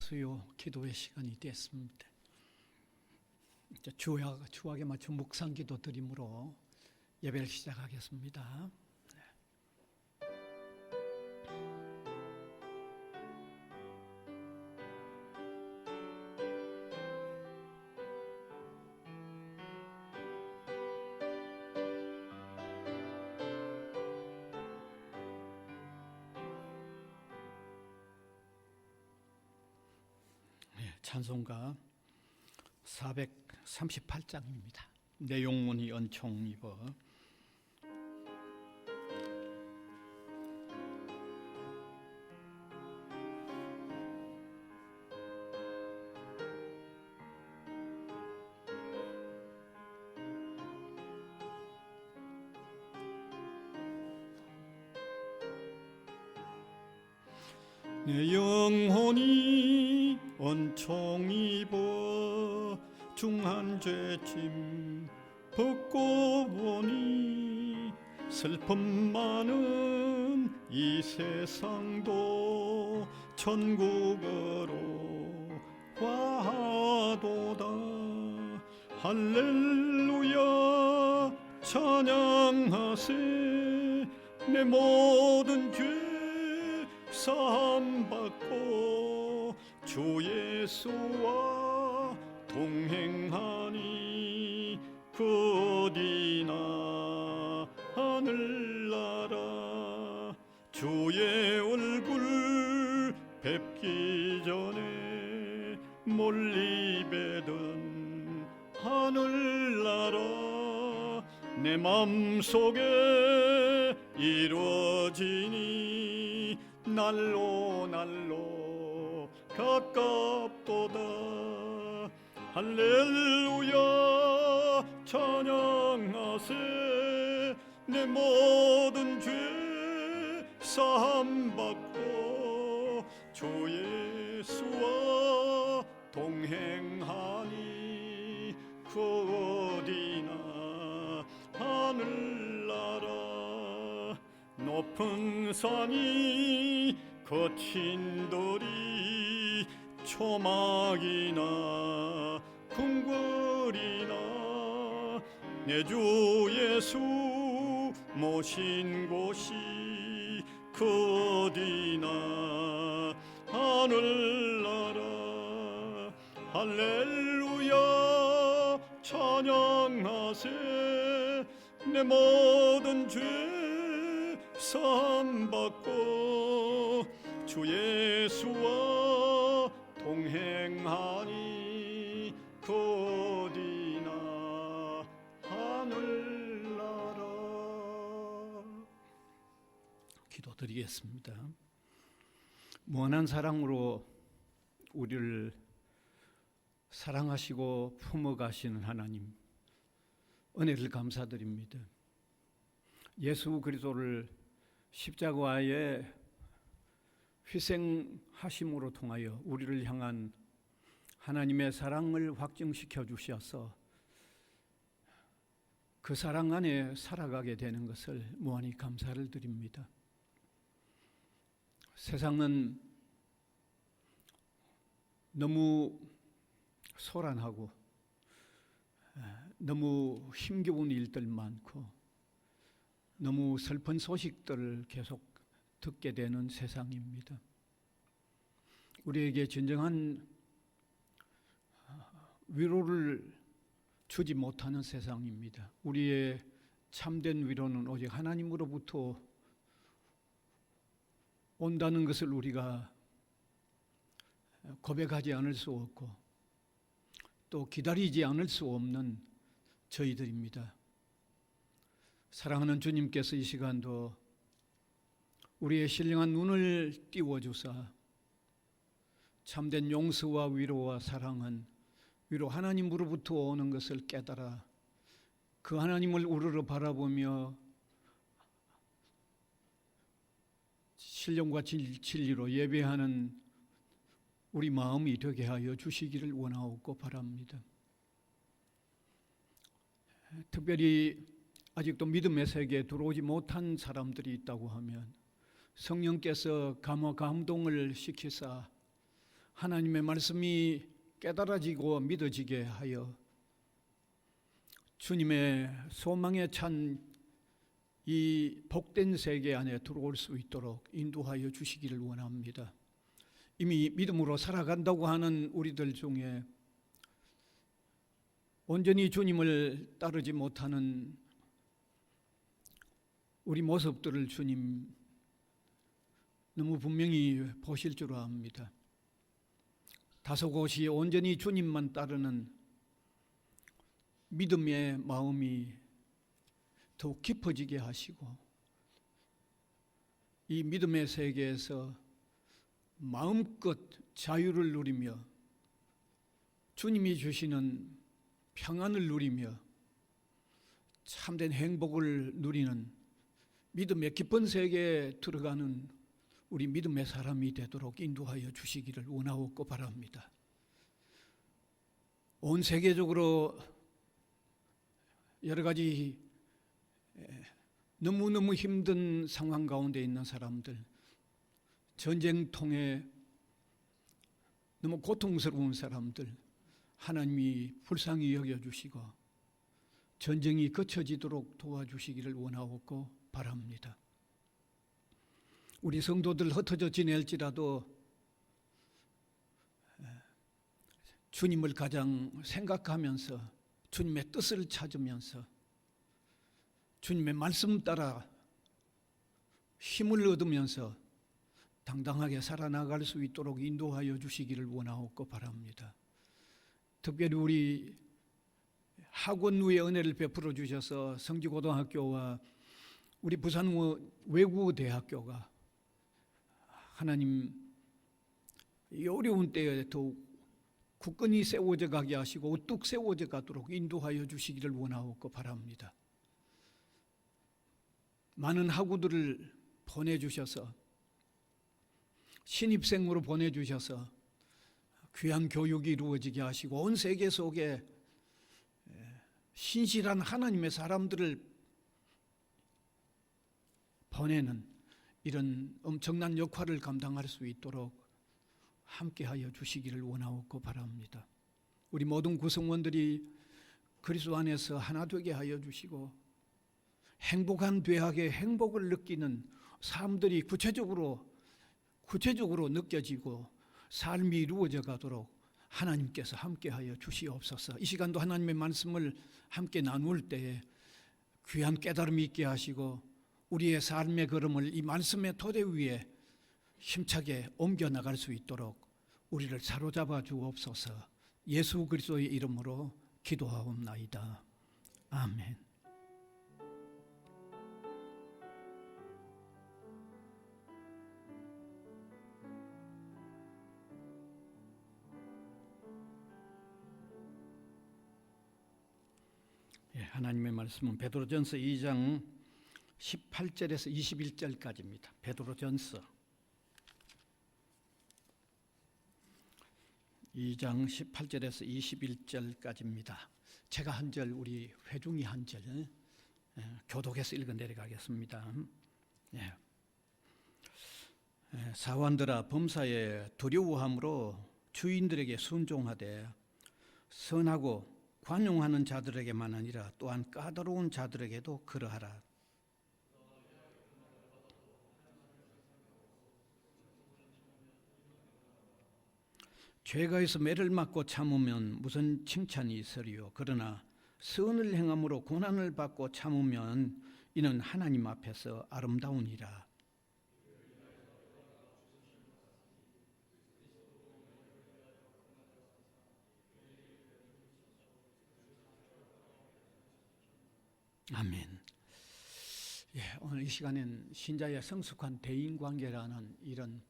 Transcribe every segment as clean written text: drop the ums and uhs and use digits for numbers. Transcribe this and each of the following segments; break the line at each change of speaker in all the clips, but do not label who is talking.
수요 기도의 시간이 됐습니다. 이제 주학에 맞춘 묵상 기도 드림으로 예배를 시작하겠습니다. 찬송가 438장입니다. 내용문이 은총 입어 내 영혼이 은총 입어 중한 죄짐 벗고 보니 슬픔 많은 이 세상도 천국으로 가도다. 할렐루야 찬양하세. 내 모든 죄 사함받고 주 예수와 동행하니 그 어디나 하늘나라. 주의 얼굴 뵙기 전에 멀리 뵈던 하늘나라. 내 맘속에 이루어지니 날로 날로 가깝도다. 할렐루야 찬양하세. 내 모든 죄 사함받고 주 예수와 동행하니 그 어디나 하늘나라. 높은 산이 거친 돌이 초막이나 궁궐이나 내 주 예수 모신 곳이 그 어디나 하늘나라. 할렐루야 찬양하세. 내 모든 죄 사함받고 주 예수와 동행하니 그 어디나 하늘나라. 기도드리겠습니다. 무한한 사랑으로 우리를 사랑하시고 품어가시는 하나님, 은혜를 감사드립니다. 예수 그리스도를 십자가에 희생하심으로 통하여 우리를 향한 하나님의 사랑을 확증시켜 주셔서 그 사랑 안에 살아가게 되는 것을 무한히 감사를 드립니다. 세상은 너무 소란하고 너무 힘겨운 일들 많고 너무 슬픈 소식들을 계속 듣게 되는 세상입니다. 우리에게 진정한 위로를 주지 못하는 세상입니다. 우리의 참된 위로는 오직 하나님으로부터 온다는 것을 우리가 고백하지 않을 수 없고 또 기다리지 않을 수 없는 저희들입니다. 사랑하는 주님께서 이 시간도 우리의 신령한 눈을 띄워주사 참된 용서와 위로와 사랑은 위로 하나님으로부터 오는 것을 깨달아 그 하나님을 우러러 바라보며 신령과 진리로 예배하는 우리 마음이 되게 하여 주시기를 원하옵고 바랍니다. 특별히 아직도 믿음의 세계에 들어오지 못한 사람들이 있다고 하면 성령께서 감화 감동을 시키사 하나님의 말씀이 깨달아지고 믿어지게 하여 주님의 소망에 찬 이 복된 세계 안에 들어올 수 있도록 인도하여 주시기를 원합니다. 이미 믿음으로 살아간다고 하는 우리들 중에 온전히 주님을 따르지 못하는 우리 모습들을 주님 너무 분명히 보실 줄 압니다. 다소곳이 온전히 주님만 따르는 믿음의 마음이 더욱 깊어지게 하시고 이 믿음의 세계에서 마음껏 자유를 누리며 주님이 주시는 평안을 누리며 참된 행복을 누리는 믿음의 깊은 세계에 들어가는 우리 믿음의 사람이 되도록 인도하여 주시기를 원하옵고 바랍니다. 온 세계적으로 여러 가지 너무너무 힘든 상황 가운데 있는 사람들, 전쟁통에 너무 고통스러운 사람들 하나님이 불쌍히 여겨주시고 전쟁이 그쳐지도록 도와주시기를 원하옵고 바랍니다. 우리 성도들 흩어져 지낼지라도 주님을 가장 생각하면서 주님의 뜻을 찾으면서 주님의 말씀 따라 힘을 얻으면서 당당하게 살아나갈 수 있도록 인도하여 주시기를 원하옵고 바랍니다. 특별히 우리 학원부의 은혜를 베풀어 주셔서 성지고등학교와 우리 부산 외국어대학교가 하나님 이 어려운 때에 더욱 굳건히 세워져 가게 하시고 우뚝 세워져 가도록 인도하여 주시기를 원하옵고 바랍니다. 많은 학우들을 보내주셔서 신입생으로 보내주셔서 귀한 교육이 이루어지게 하시고 온 세계 속에 신실한 하나님의 사람들을 보내는 이런 엄청난 역할을 감당할 수 있도록 함께하여 주시기를 원하옵고 바랍니다. 우리 모든 구성원들이 그리스도 안에서 하나 되게 하여 주시고 행복한 죄악의 행복을 느끼는 삶들이 구체적으로 느껴지고 삶이 이루어져 가도록 하나님께서 함께하여 주시옵소서. 이 시간도 하나님의 말씀을 함께 나눌 때에 귀한 깨달음이 있게 하시고 우리의 삶의 걸음을 이 말씀의 토대 위에 힘차게 옮겨나갈 수 있도록 우리를 사로잡아 주옵소서. 예수 그리스도의 이름으로 기도하옵나이다. 아멘. 하나님의 말씀은 베드로전서 2장 18절에서 21절까지입니다. 베드로전서 2장 18절에서 21절까지입니다. 제가 한 절, 우리 회중이 한 절 교독해서 읽어 내려가겠습니다. 사원들아, 범사에 두려워함으로 주인들에게 순종하되 선하고 관용하는 자들에게만 아니라 또한 까다로운 자들에게도 그러하라. 죄가 있어 매를 맞고 참으면 무슨 칭찬이 있으리요. 그러나 선을 행함으로 고난을 받고 참으면 이는 하나님 앞에서 아름다우니라. 아멘. 오늘 이 시간엔 신자의 성숙한 대인관계라는 이런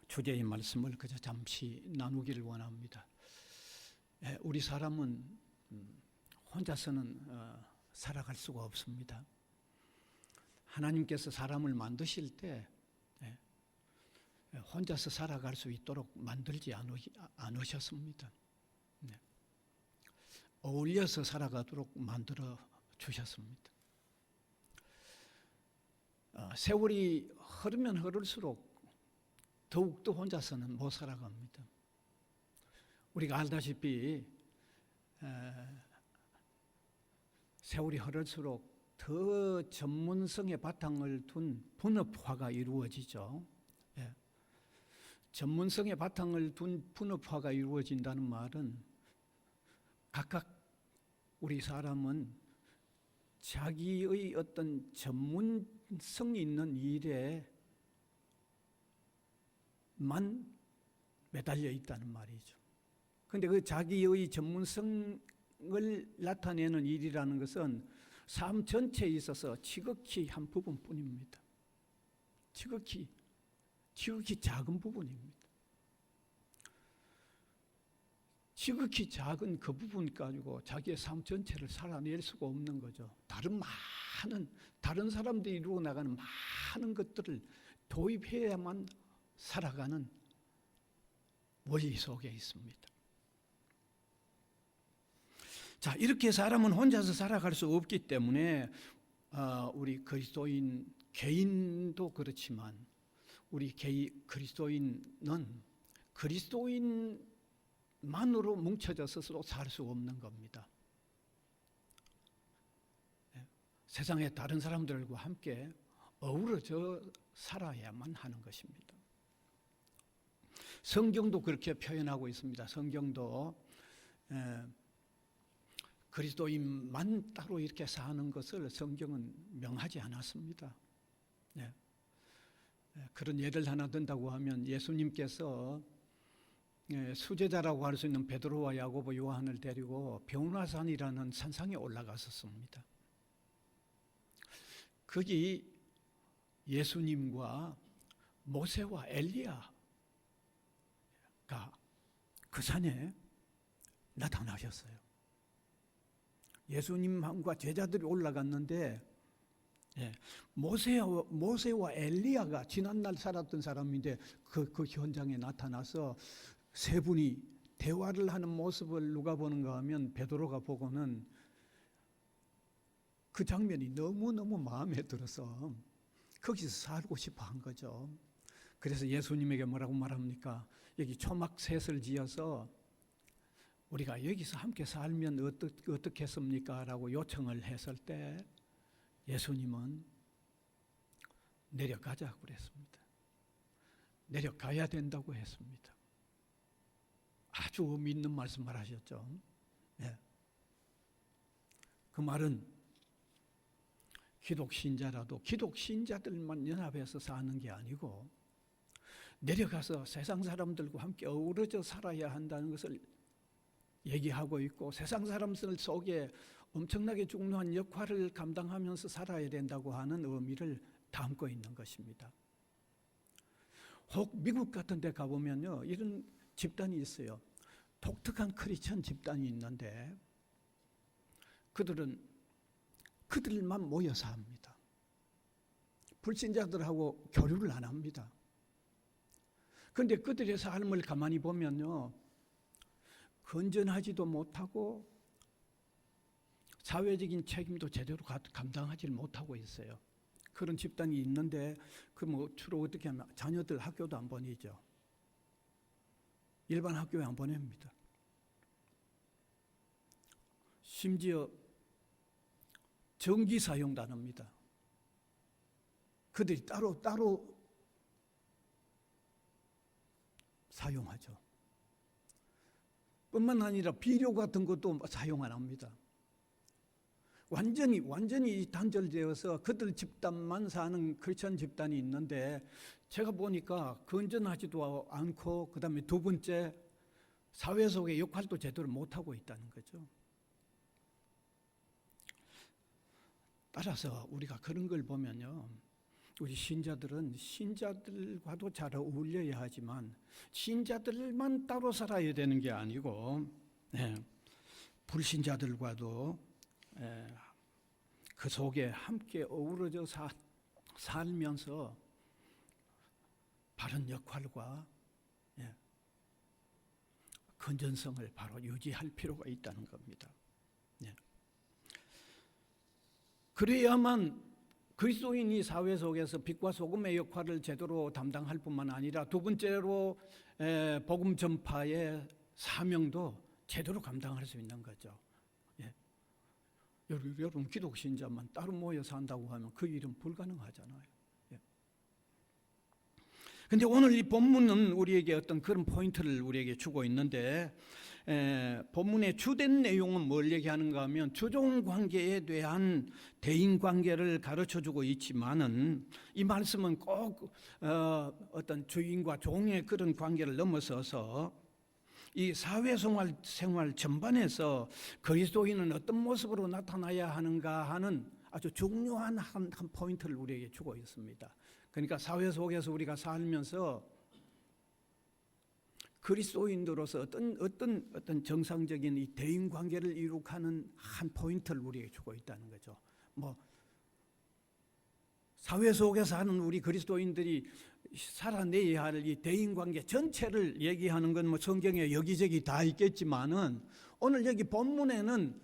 주제의 말씀을 그저 잠시 나누기를 원합니다. 우리 사람은 혼자서는 살아갈 수가 없습니다. 하나님께서 사람을 만드실 때 혼자서 살아갈 수 있도록 만들지 않으셨습니다. 어울려서 살아가도록 만들어 주셨습니다. 세월이 흐르면 흐를수록 더욱더 혼자서는 못 살아갑니다. 우리가 알다시피 세월이 흐를수록 더 전문성의 바탕을 둔 분업화가 이루어지죠. 예. 전문성의 바탕을 둔 분업화가 이루어진다는 말은 각각 우리 사람은 자기의 어떤 전문성이 있는 일에만 매달려 있다는 말이죠. 그런데 그 자기의 전문성을 나타내는 일이라는 것은 삶 전체에 있어서 지극히 한 부분뿐입니다. 지극히 작은 부분입니다. 지극히 작은 그 부분 가지고 자기의 삶 전체를 살아낼 수가 없는 거죠. 다른 사람들이 이루어 나가는 많은 것들을 도입해야만 살아가는 원리 속에 있습니다. 자, 이렇게 사람은 혼자서 살아갈 수 없기 때문에 우리 그리스도인 개인도 그렇지만 우리 그리스도인은 그리스도인만으로 뭉쳐져서 살 수 없는 겁니다. 세상의 다른 사람들과 함께 어우러져 살아야만 하는 것입니다. 성경도 그렇게 표현하고 있습니다. 성경도 그리스도인만 따로 이렇게 사는 것을 성경은 명하지 않았습니다. 그런 예를 하나 든다고 하면 예수님께서 수제자라고 할 수 있는 베드로와 야고보, 요한을 데리고 변화산이라는 산상에 올라갔었습니다. 거기 예수님과 모세와 엘리야가 그 산에 나타나셨어요. 예수님과 제자들이 올라갔는데 모세와 엘리야가 지난날 살았던 사람인데 그 현장에 나타나서 세 분이 대화를 하는 모습을 누가 보는가 하면 베드로가 보고는 그 장면이 너무너무 마음에 들어서 거기서 살고 싶어 한 거죠. 그래서 예수님에게 뭐라고 말합니까? 여기 초막셋을 지어서 우리가 여기서 함께 살면 어떻겠습니까? 라고 요청을 했을 때 예수님은 내려가자고 그랬습니다. 내려가야 된다고 했습니다. 아주 의미 있는 말씀을 하셨죠. 그 말은 기독신자라도 기독신자들만 연합해서 사는 게 아니고 내려가서 세상 사람들과 함께 어우러져 살아야 한다는 것을 얘기하고 있고 세상 사람들 속에 엄청나게 중요한 역할을 감당하면서 살아야 된다고 하는 의미를 담고 있는 것입니다. 혹 미국 같은 데 가보면요, 이런 집단이 있어요. 독특한 크리스천 집단이 있는데 그들만 모여서 합니다. 불신자들하고 교류를 안 합니다. 그런데 그들의 삶을 가만히 보면요, 건전하지도 못하고 사회적인 책임도 제대로 감당하지 못하고 있어요. 그런 집단이 있는데 주로 어떻게 하면 자녀들 학교도 안 보내죠. 일반 학교에 안 보냅니다. 심지어 전기 사용도 안 합니다. 그들이 따로 사용하죠. 뿐만 아니라 비료 같은 것도 사용 안 합니다. 완전히 단절되어서 그들 집단만 사는 크리스천 집단이 있는데 제가 보니까 건전하지도 않고 그다음에 두 번째 사회 속의 역할도 제대로 못하고 있다는 거죠. 따라서 우리가 그런 걸 보면요, 우리 신자들은 신자들과도 잘 어울려야 하지만 신자들만 따로 살아야 되는 게 아니고 불신자들과도 그 속에 함께 어우러져 살면서 바른 역할과 건전성을 바로 유지할 필요가 있다는 겁니다. 그래야만 그리스도인이 사회 속에서 빛과 소금의 역할을 제대로 담당할 뿐만 아니라 두 번째로 복음 전파에 사명도 제대로 감당할 수 있는 거죠. 예. 여러분 기독 신자만 따로 모여서 한다고 하면 그 일은 불가능하잖아요. 그런데 오늘 이 본문은 우리에게 어떤 그런 포인트를 우리에게 주고 있는데, 본문의 주된 내용은 뭘 얘기하는가 하면 주종 관계에 대한 대인 관계를 가르쳐주고 있지만은 이 말씀은 꼭 어떤 주인과 종의 그런 관계를 넘어서서 이 사회생활 전반에서 그리스도인은 어떤 모습으로 나타나야 하는가 하는 아주 중요한 한 포인트를 우리에게 주고 있습니다. 그러니까 사회 속에서 우리가 살면서 그리스도인으로서 어떤 정상적인 이 대인 관계를 이룩하는 한 포인트를 우리에게 주고 있다는 거죠. 뭐 사회 속에서 하는 우리 그리스도인들이 살아내야 할 이 대인 관계 전체를 얘기하는 건 뭐 성경에 여기저기 다 있겠지만은 오늘 여기 본문에는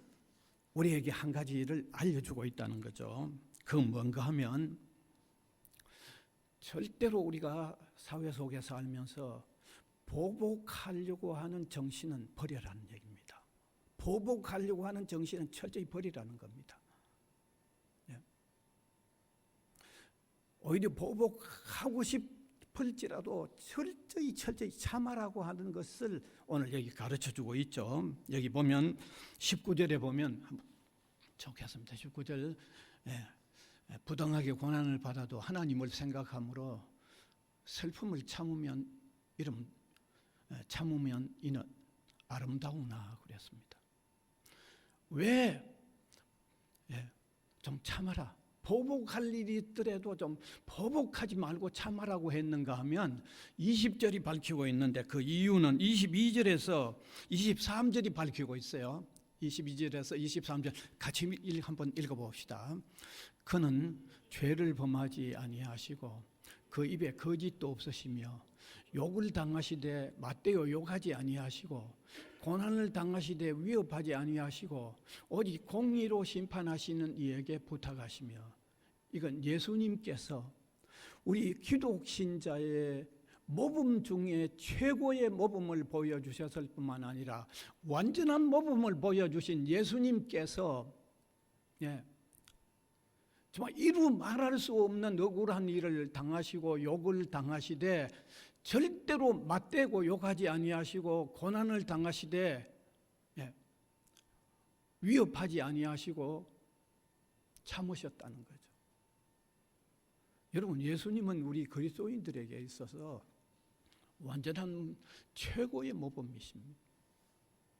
우리에게 한 가지를 알려주고 있다는 거죠. 그건 뭔가 하면 절대로 우리가 사회 속에 살면서 보복하려고 하는 정신은 버려라는 얘기입니다. 보복하려고 하는 정신은 철저히 버리라는 겁니다. 오히려 보복하고 싶을지라도 철저히 참아라고 하는 것을 오늘 여기 가르쳐주고 있죠. 여기 보면 19절에 보면 적겠습니다. 19절 부당하게 고난을 받아도 하나님을 생각함으로 슬픔을 참으면 이는 아름다우나 그랬습니다. 왜? 좀 참아라. 보복할 일이 있더라도 좀 보복하지 말고 참아라고 했는가 하면 20절이 밝히고 있는데 그 이유는 22절에서 23절이 밝히고 있어요. 22절에서 23절 같이 한번 읽어봅시다. 그는 죄를 범하지 아니하시고 그 입에 거짓도 없으시며 욕을 당하시되 맞대어 욕하지 아니하시고 고난을 당하시되 위협하지 아니하시고 오직 공의로 심판하시는 이에게 부탁하시며, 이건 예수님께서 우리 기독 신자의 모범 중에 최고의 모범을 보여주셨을 뿐만 아니라 완전한 모범을 보여주신 예수님께서 정말 이루 말할 수 없는 억울한 일을 당하시고 욕을 당하시되 절대로 맞대고 욕하지 아니하시고 고난을 당하시되 위협하지 아니하시고 참으셨다는 거죠. 여러분, 예수님은 우리 그리스도인들에게 있어서 완전한 최고의 모범이십니다.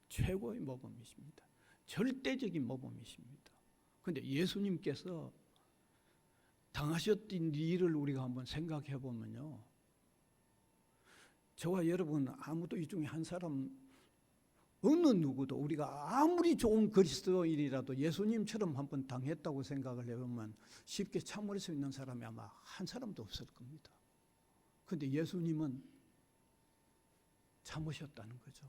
최고의 모범이십니다. 절대적인 모범이십니다. 그런데 예수님께서 당하셨던 일을 우리가 한번 생각해 보면요, 저와 여러분 아무도 이 중에 한 사람 어느 누구도 우리가 아무리 좋은 그리스도인이라도 예수님처럼 한번 당했다고 생각을 해보면 쉽게 참을 수 있는 사람이 아마 한 사람도 없을 겁니다. 그런데 예수님은 참으셨다는 거죠.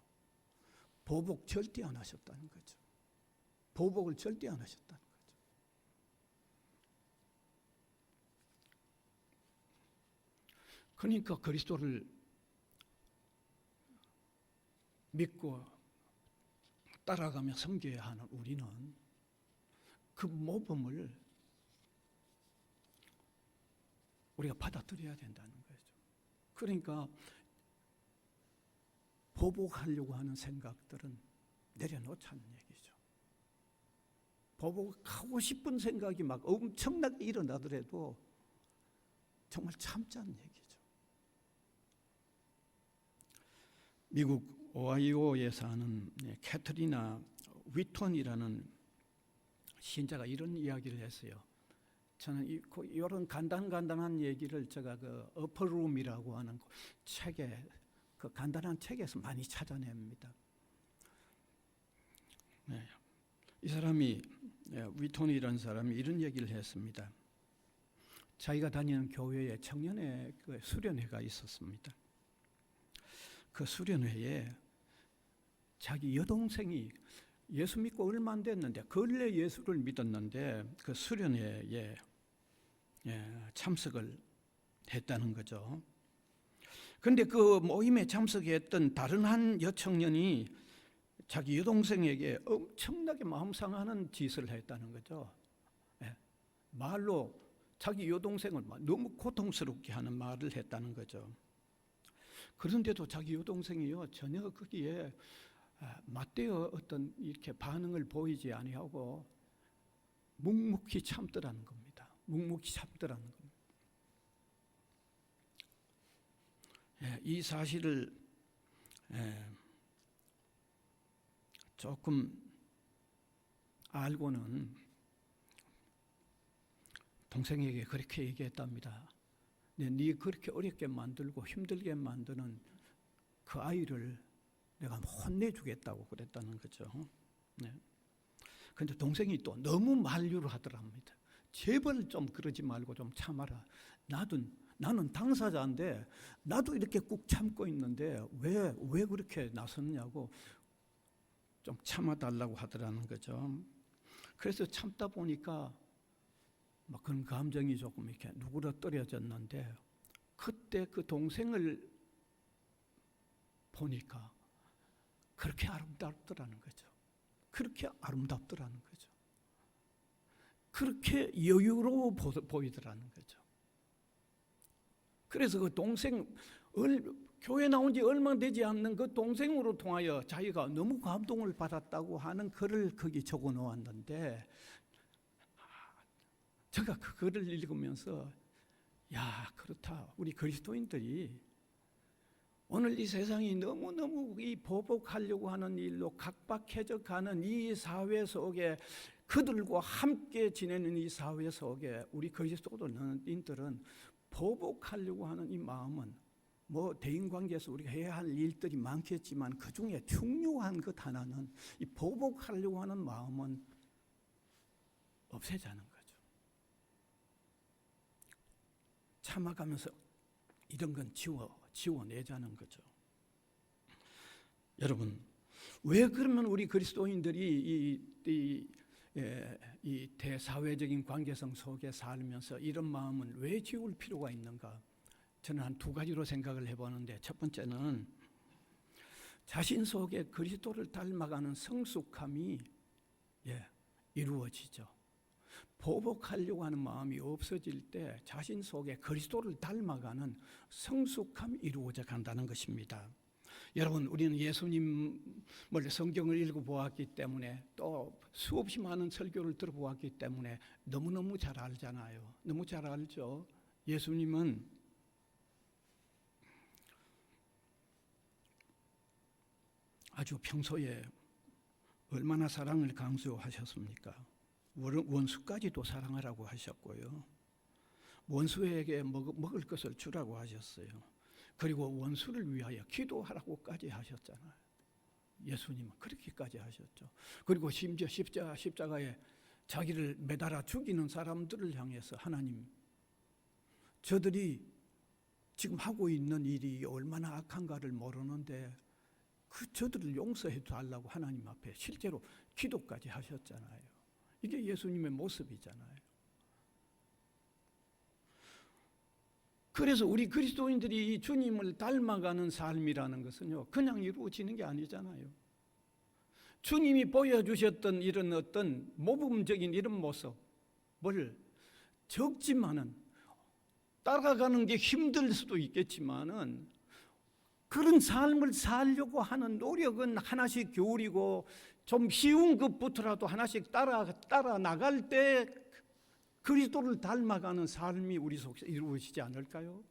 보복 절대 안 하셨다는 거죠. 보복을 절대 안 하셨다는 거죠. 그러니까 그리스도를 믿고 따라가며 섬겨야 하는 우리는 그 모범을 우리가 받아들여야 된다는 거죠. 그러니까 보복하려고 하는 생각들은 내려놓자는 얘기죠. 보복하고 싶은 생각이 막 엄청나게 일어나더라도 정말 참자는 얘기죠. 미국 오하이오에 사는 캐트리나 위톤이라는 신자가 이런 이야기를 했어요. 저는 이런 간단한 얘기를 제가 그 어퍼룸이라고 하는 책에, 그 간단한 책에서 많이 찾아냅니다. 이 사람이, 위톤이라는 사람이 이런 얘기를 했습니다. 자기가 다니는 교회에 청년회 그 수련회가 있었습니다. 그 수련회에 자기 여동생이 예수 믿고 얼마 안 됐는데 근래 예수를 믿었는데 그 수련회에 참석을 했다는 거죠. 그런데 그 모임에 참석했던 다른 한 여청년이 자기 여동생에게 엄청나게 마음 상하는 짓을 했다는 거죠. 예. 말로 자기 여동생을 너무 고통스럽게 하는 말을 했다는 거죠. 그런데도 자기 여동생이요 전혀 거기에 맞대어 어떤 이렇게 반응을 보이지 아니하고 묵묵히 참더라는 겁니다. 묵묵히 참더라는 겁니다. 이 사실을 조금 알고는 동생에게 그렇게 얘기했답니다. 네 그렇게 어렵게 만들고 힘들게 만드는 그 아이를 내가 혼내주겠다고 그랬다는 거죠. 그런데 동생이 또 너무 만류를 하더랍니다. 제발 좀 그러지 말고 좀 참아라. 나는 당사자인데 나도 이렇게 꾹 참고 있는데 왜 그렇게 나섰냐고 좀 참아달라고 하더라는 거죠. 그래서 참다 보니까 막 그런 감정이 조금 이렇게 누그러뜨려졌는데 그때 그 동생을 보니까 그렇게 아름답더라는 거죠. 그렇게 아름답더라는 거죠. 그렇게 여유로워 보이더라는 거죠. 그래서 그 동생, 교회 나온 지 얼마 되지 않는 그 동생으로 통하여 자기가 너무 감동을 받았다고 하는 글을 거기 적어 놓았는데 제가 그 글을 읽으면서 야, 그렇다. 우리 그리스도인들이 오늘 이 세상이 너무너무 이 보복하려고 하는 일로 각박해져 가는 이 사회 속에 그들과 함께 지내는 이 사회 속에 우리 그리스도인들은 보복하려고 하는 이 마음은 대인관계에서 우리가 해야 할 일들이 많겠지만 그 중에 중요한 것 하나는 이 보복하려고 하는 마음은 없애자는 거죠. 참아가면서 이런 건 지워내자는 거죠. 여러분, 왜 그러면 우리 그리스도인들이 이 대사회적인 관계성 속에 살면서 이런 마음은 왜 지울 필요가 있는가? 저는 한 두 가지로 생각을 해보는데 첫 번째는 자신 속에 그리스도를 닮아가는 성숙함이 이루어지죠. 보복하려고 하는 마음이 없어질 때 자신 속에 그리스도를 닮아가는 성숙함이 이루어져 간다는 것입니다. 여러분, 우리는 예수님을 성경을 읽어보았기 때문에 또 수없이 많은 설교를 들어보았기 때문에 너무너무 잘 알잖아요. 너무 잘 알죠. 예수님은 아주 평소에 얼마나 사랑을 강조하셨습니까? 원수까지도 사랑하라고 하셨고요. 원수에게 먹을 것을 주라고 하셨어요. 그리고 원수를 위하여 기도하라고까지 하셨잖아요. 예수님은 그렇게까지 하셨죠. 그리고 심지어 십자가에 자기를 매달아 죽이는 사람들을 향해서 하나님, 저들이 지금 하고 있는 일이 얼마나 악한가를 모르는데 저들을 용서해 달라고 하나님 앞에 실제로 기도까지 하셨잖아요. 이게 예수님의 모습이잖아요. 그래서 우리 그리스도인들이 이 주님을 닮아가는 삶이라는 것은요, 그냥 이루어지는 게 아니잖아요. 주님이 보여주셨던 이런 어떤 모범적인 이런 모습을 적지만은 따라가는 게 힘들 수도 있겠지만은 그런 삶을 살려고 하는 노력은 하나씩 기울이고 좀 쉬운 것부터라도 하나씩 따라 나갈 때 그리스도를 닮아가는 삶이 우리 속에 이루어지지 않을까요?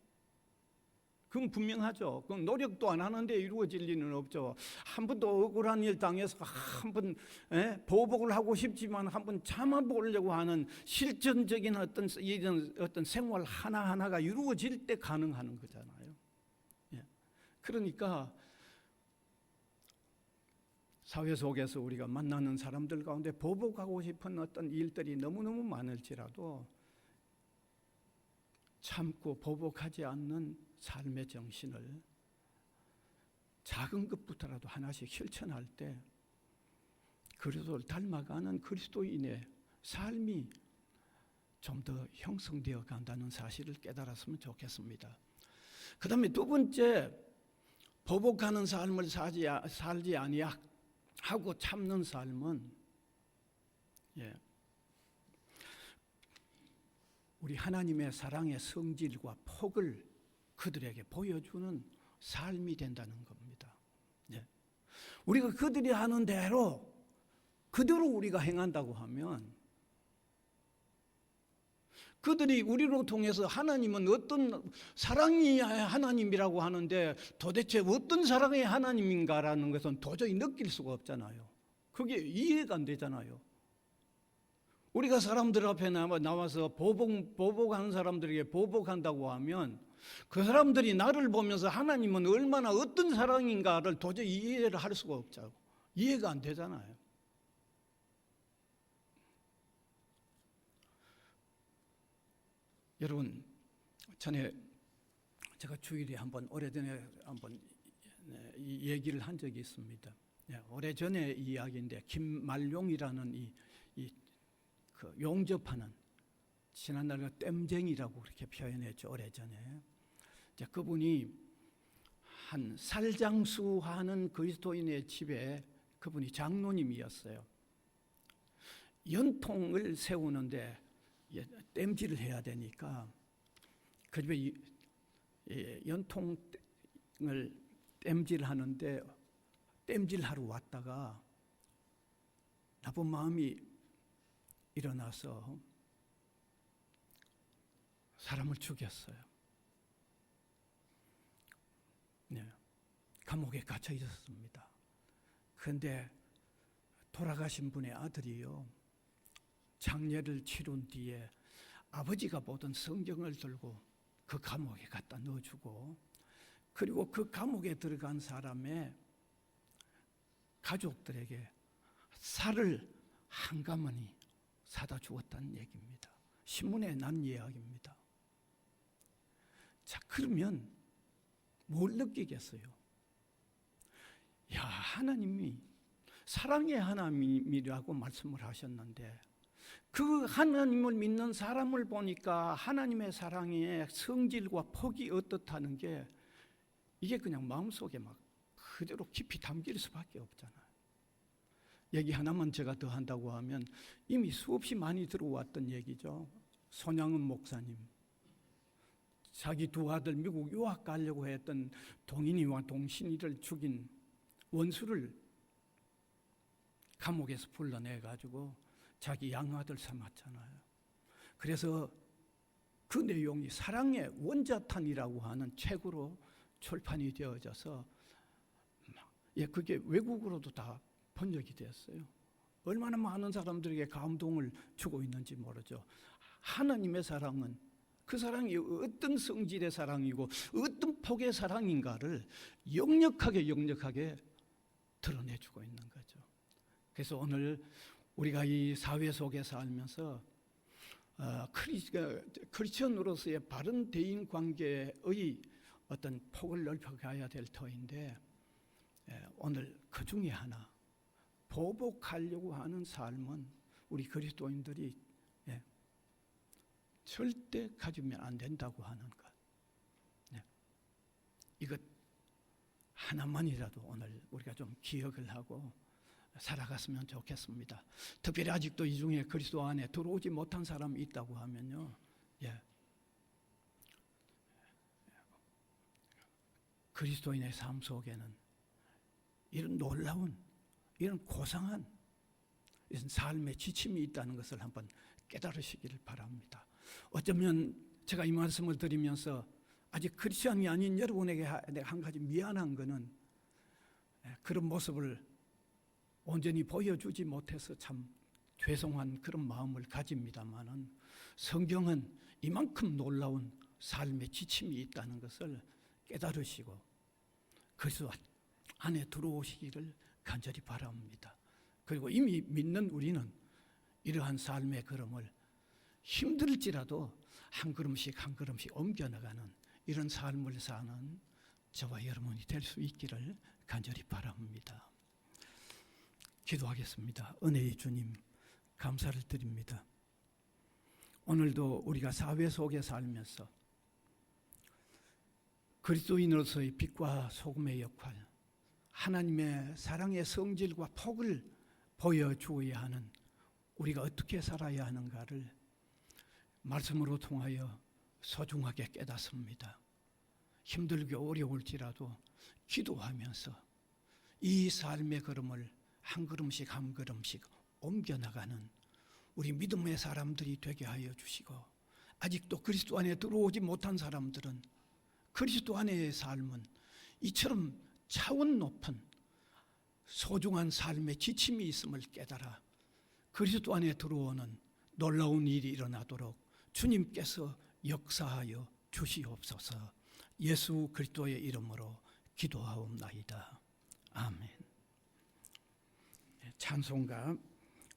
그건 분명하죠. 그건 노력도 안 하는데 이루어질 리는 없죠. 한 번도 억울한 일 당해서 한 번 보복을 하고 싶지만 한 번 참아보려고 하는 실전적인 어떤 생활 하나하나가 이루어질 때 가능한 거잖아요. 그러니까 사회 속에서 우리가 만나는 사람들 가운데 보복하고 싶은 어떤 일들이 너무너무 많을지라도 참고 보복하지 않는 삶의 정신을 작은 것부터라도 하나씩 실천할 때 그리스도를 닮아가는 그리스도인의 삶이 좀 더 형성되어 간다는 사실을 깨달았으면 좋겠습니다. 그 다음에 두 번째, 보복하는 삶을 살지 아니하고 참는 삶은 우리 하나님의 사랑의 성질과 폭을 그들에게 보여주는 삶이 된다는 겁니다. 우리가 그들이 하는 대로 그대로 우리가 행한다고 하면 그들이 우리로 통해서 하나님은 어떤 사랑이 하나님이라고 하는데 도대체 어떤 사랑의 하나님인가라는 것은 도저히 느낄 수가 없잖아요. 그게 이해가 안 되잖아요. 우리가 사람들 앞에 나와서 보복하는 사람들에게 보복한다고 하면 그 사람들이 나를 보면서 하나님은 얼마나 어떤 사랑인가를 도저히 이해를 할 수가 없죠. 이해가 안 되잖아요. 여러분, 전에 제가 주일에 오래전에 한번 이 얘기를 한 적이 있습니다. 오래전에 이야기인데 김말룡이라는 그 용접하는 지난날 땜쟁이라고 그렇게 표현했죠. 오래전에 그분이 한 살장수하는 그리스도인의 집에 그분이 장로님이었어요. 연통을 세우는데 땜질을 해야 되니까 그 집에 연통을 땜질하는데 땜질하러 왔다가 나쁜 마음이 일어나서 사람을 죽였어요. 감옥에 갇혀 있었습니다. 그런데 돌아가신 분의 아들이요, 장례를 치룬 뒤에 아버지가 보던 성경을 들고 그 감옥에 갖다 넣어주고, 그리고 그 감옥에 들어간 사람의 가족들에게 쌀을 한 가마니 사다 주었다는 얘기입니다. 신문에 난 이야기입니다. 자, 그러면 뭘 느끼겠어요? 야, 하나님이 사랑의 하나님이라고 말씀을 하셨는데 그 하나님을 믿는 사람을 보니까 하나님의 사랑의 성질과 폭이 어떻다는 게 이게 그냥 마음속에 막 그대로 깊이 담길 수밖에 없잖아요. 얘기 하나만 제가 더 한다고 하면 이미 수없이 많이 들어왔던 얘기죠. 손양은 목사님, 자기 두 아들 미국 유학 가려고 했던 동인이와 동신이를 죽인 원수를 감옥에서 불러내가지고 자기 양아들 삼았잖아요. 그래서 그 내용이 사랑의 원자탄이라고 하는 책으로 출판이 되어져서 그게 외국으로도 다 번역이 됐어요. 얼마나 많은 사람들에게 감동을 주고 있는지 모르죠. 하나님의 사랑은 그 사랑이 어떤 성질의 사랑이고 어떤 폭의 사랑인가를 역력하게 드러내주고 있는 거죠. 그래서 오늘 우리가 이 사회 속에 살면서 크리스천으로서의 바른 대인 관계의 어떤 폭을 넓혀가야 될 터인데, 오늘 그 중에 하나, 보복하려고 하는 삶은 우리 그리스도인들이 절대 가지면 안 된다고 하는 것. 이것 하나만이라도 오늘 우리가 좀 기억을 하고 살아갔으면 좋겠습니다. 특별히 아직도 이 중에 그리스도 안에 들어오지 못한 사람이 있다고 하면요, 그리스도인의 삶 속에는 이런 놀라운, 이런 고상한 이런 삶의 지침이 있다는 것을 한번 깨달으시기를 바랍니다. 어쩌면 제가 이 말씀을 드리면서 아직 크리스천이 아닌 여러분에게 내가 한 가지 미안한 것은 그런 모습을 온전히 보여주지 못해서 참 죄송한 그런 마음을 가집니다만은, 성경은 이만큼 놀라운 삶의 지침이 있다는 것을 깨달으시고 그리스도 안에 들어오시기를 간절히 바랍니다. 그리고 이미 믿는 우리는 이러한 삶의 걸음을 힘들지라도 한 걸음씩 옮겨나가는 이런 삶을 사는 저와 여러분이 될 수 있기를 간절히 바랍니다. 기도하겠습니다. 은혜의 주님, 감사를 드립니다. 오늘도 우리가 사회 속에 살면서 그리스도인으로서의 빛과 소금의 역할, 하나님의 사랑의 성질과 폭을 보여주어야 하는 우리가 어떻게 살아야 하는가를 말씀으로 통하여 소중하게 깨닫습니다. 힘들고 어려울지라도 기도하면서 이 삶의 걸음을 한 걸음씩 한 걸음씩 옮겨나가는 우리 믿음의 사람들이 되게 하여 주시고, 아직도 그리스도 안에 들어오지 못한 사람들은 그리스도 안의 삶은 이처럼 차원 높은 소중한 삶의 지침이 있음을 깨달아 그리스도 안에 들어오는 놀라운 일이 일어나도록 주님께서 역사하여 주시옵소서. 예수 그리스도의 이름으로 기도하옵나이다. 아멘. 찬송가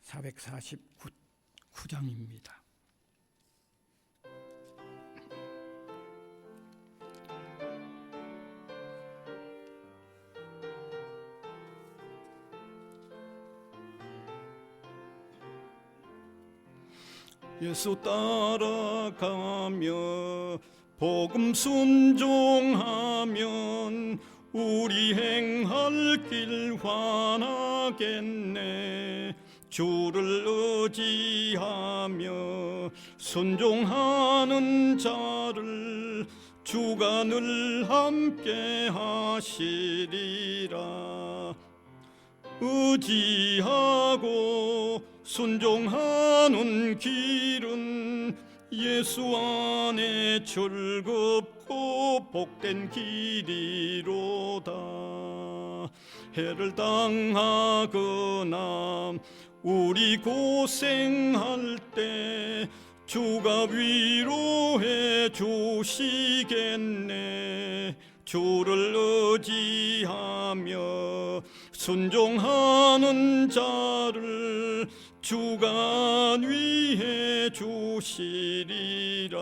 449장입니다.
예수 따라가며 복음 순종하면 우리 행할 길 환하겠네. 주를 의지하며 순종하는 자를 주가 늘 함께 하시리라. 의지하고 순종하는 길은 예수 안에 즐겁고 복된 길이로다. 해를 당하거나 우리 고생할 때 주가 위로해 주시겠네. 주를 의지하며 순종하는 자를 주가 위해 주시리라.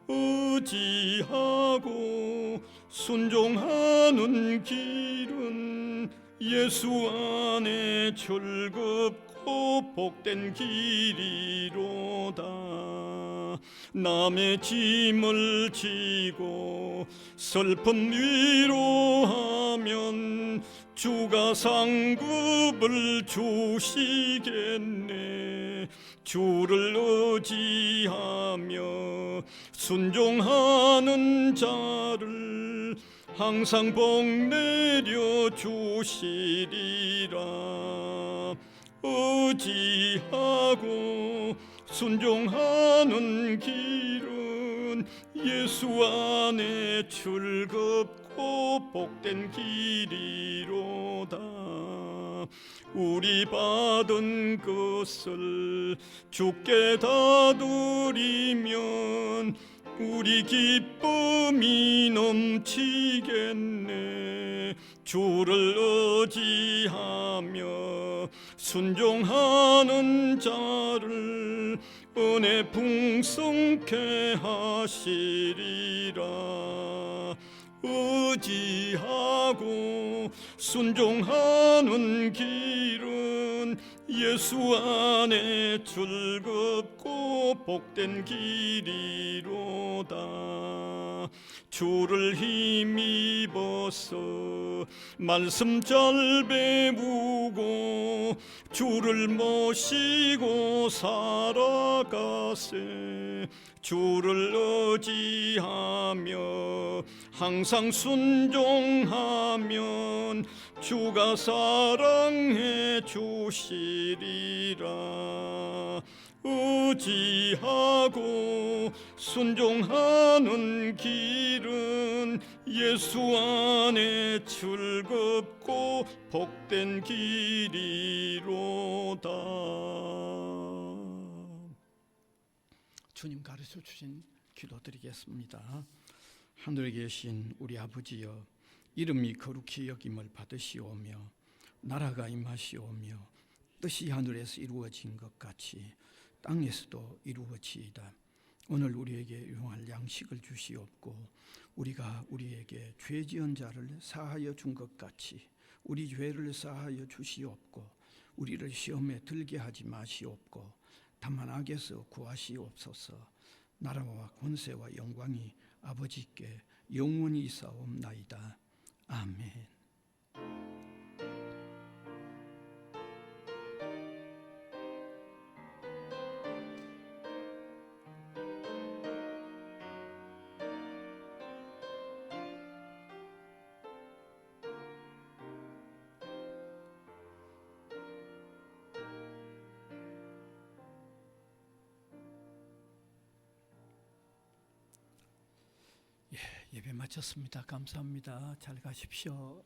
의지하고 순종하는 길은 예수 안에 즐겁고 복된 길이로다. 남의 짐을 지고 슬픈 위로하면 주가 상급을 주시겠네. 주를 의지하며 순종하는 자를 항상 복 내려 주시리라. 의지하고 순종하는 길은 예수 안에 즐겁고 복된 길이로다. 우리 받은 것을 주께 다 드리면 우리 기쁨이 넘치겠네. 주를 의지하며 순종하는 자를 은혜 풍성케 하시리라. 의지하고 순종하는 길은 예수 안에 즐겁고 복된 길이로다. 주를 힘입어서 말씀 잘 배우고 주를 모시고 살아가세. 주를 의지하며 항상 순종하면 주가 사랑해 주시리라. 의지하고 순종하는 길은 예수 안에 즐겁고 복된 길이로다.
주님 가르쳐 주신 기도드리겠습니다. 하늘에 계신 우리 아버지여, 이름이 거룩히 여김을 받으시오며 나라가 임하시오며 뜻이 하늘에서 이루어진 것 같이 땅에서도 이루어지이다. 오늘 우리에게 용할 양식을 주시옵고 우리가 우리에게 죄 지은 자를 사하여 준 것 같이 우리 죄를 사하여 주시옵고 우리를 시험에 들게 하지 마시옵고 다만 악에서 구하시옵소서. 나라와 권세와 영광이 아버지께 영원히 있사옵나이다. 아멘. 예배 마쳤습니다. 감사합니다. 잘 가십시오.